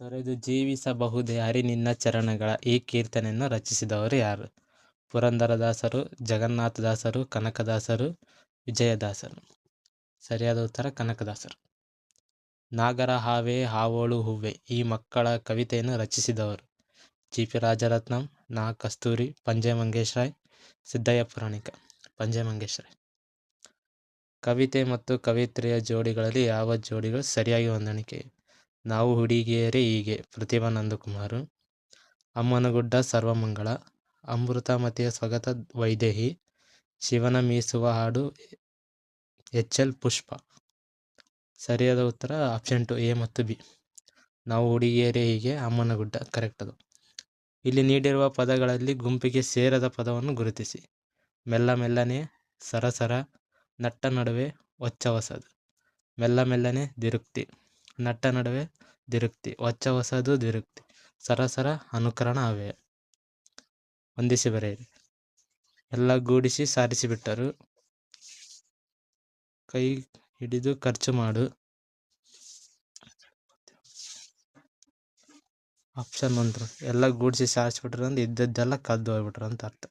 ತೊರೆದು ಜೀವಿಸಬಹುದೇ ಹರಿ ನಿನ್ನ ಚರಣಗಳ ಈ ಕೀರ್ತನೆಯನ್ನು ರಚಿಸಿದವರು ಯಾರು? ಪುರಂದರದಾಸರು, ಜಗನ್ನಾಥದಾಸರು, ಕನಕದಾಸರು, ವಿಜಯದಾಸರು. ಸರಿಯಾದ ಉತ್ತರ ಕನಕದಾಸರು. ನಾಗರ ಹಾವೆ ಹಾವೋಳು ಹೂವೆ ಈ ಮಕ್ಕಳ ಕವಿತೆಯನ್ನು ರಚಿಸಿದವರು ಜಿ ಪಿ ರಾಜರತ್ನಂ, ನಾ ಕಸ್ತೂರಿ, ಪಂಜೆ ಮಂಗೇಶ್ ರಾಯ್, ಸಿದ್ದಯ್ಯ ಪುರಾಣಿಕ. ಪಂಜೆ ಮಂಗೇಶ್ ರಾಯ್. ಕವಿತೆ ಮತ್ತು ಕವಿತ್ರಿಯ ಜೋಡಿಗಳಲ್ಲಿ ಯಾವ ಜೋಡಿಗಳು ಸರಿಯಾಗಿ ಹೊಂದಾಣಿಕೆ? ನಾವು ಹುಡುಗಿಯರೇ ಹೀಗೆ ಪ್ರತಿಭಾ ನಂದಕುಮಾರ್, ಅಮ್ಮನಗುಡ್ಡ ಸರ್ವಮಂಗಳ, ಅಮೃತಾಮತಿಯ ಸ್ವಗತ ವೈದೇಹಿ, ಶಿವನ ಮೀಸುವ ಹಾಡು ಎಚ್ ಎಲ್ ಪುಷ್ಪ. ಸರಿಯಾದ ಉತ್ತರ ಆಪ್ಷನ್ 2 ಎ ಮತ್ತು ಬಿ. ನಾವು ಹುಡುಗಿಯರೇ ಹೀಗೆ, ಅಮ್ಮನಗುಡ್ಡ ಕರೆಕ್ಟ್ ಅದು. ಇಲ್ಲಿ ನೀಡಿರುವ ಪದಗಳಲ್ಲಿ ಗುಂಪಿಗೆ ಸೇರದ ಪದವನ್ನು ಗುರುತಿಸಿ. ಮೆಲ್ಲ ಮೆಲ್ಲನೆ, ಸರಸರ, ನಟ್ಟ ನಡುವೆ, ಹೊಚ್ಚ ಹೊಸದು. ಮೆಲ್ಲ ಮೆಲ್ಲನೆ ದಿರುಕ್ತಿ, ನಟ್ಟ ನಡುವೆ ದಿರುಕ್ತಿ, ಹೊಚ್ಚ ಹೊಸದು ದಿರುಕ್ತಿ, ಸರಸರ ಅನುಕರಣ ಅವ್ಯಯ. ಹೊಂದಿಸಿ ಬರೆಯಿರಿ. ಎಲ್ಲ ಗೂಡಿಸಿ ಸಾರಿಸಿ ಬಿಟ್ಟರು, ಕೈ ಹಿಡಿದು ಖರ್ಚು ಮಾಡು. ಆಪ್ಷನ್ 1 ಎಲ್ಲ ಗೂಡಿಸಿ ಸಾರಿಸ್ಬಿಟ್ರು ಅಂದ್ರೆ ಇದ್ದದ್ದೆಲ್ಲ ಕದ್ದು ಹೋಗ್ಬಿಟ್ರು ಅಂತ ಅರ್ಥ.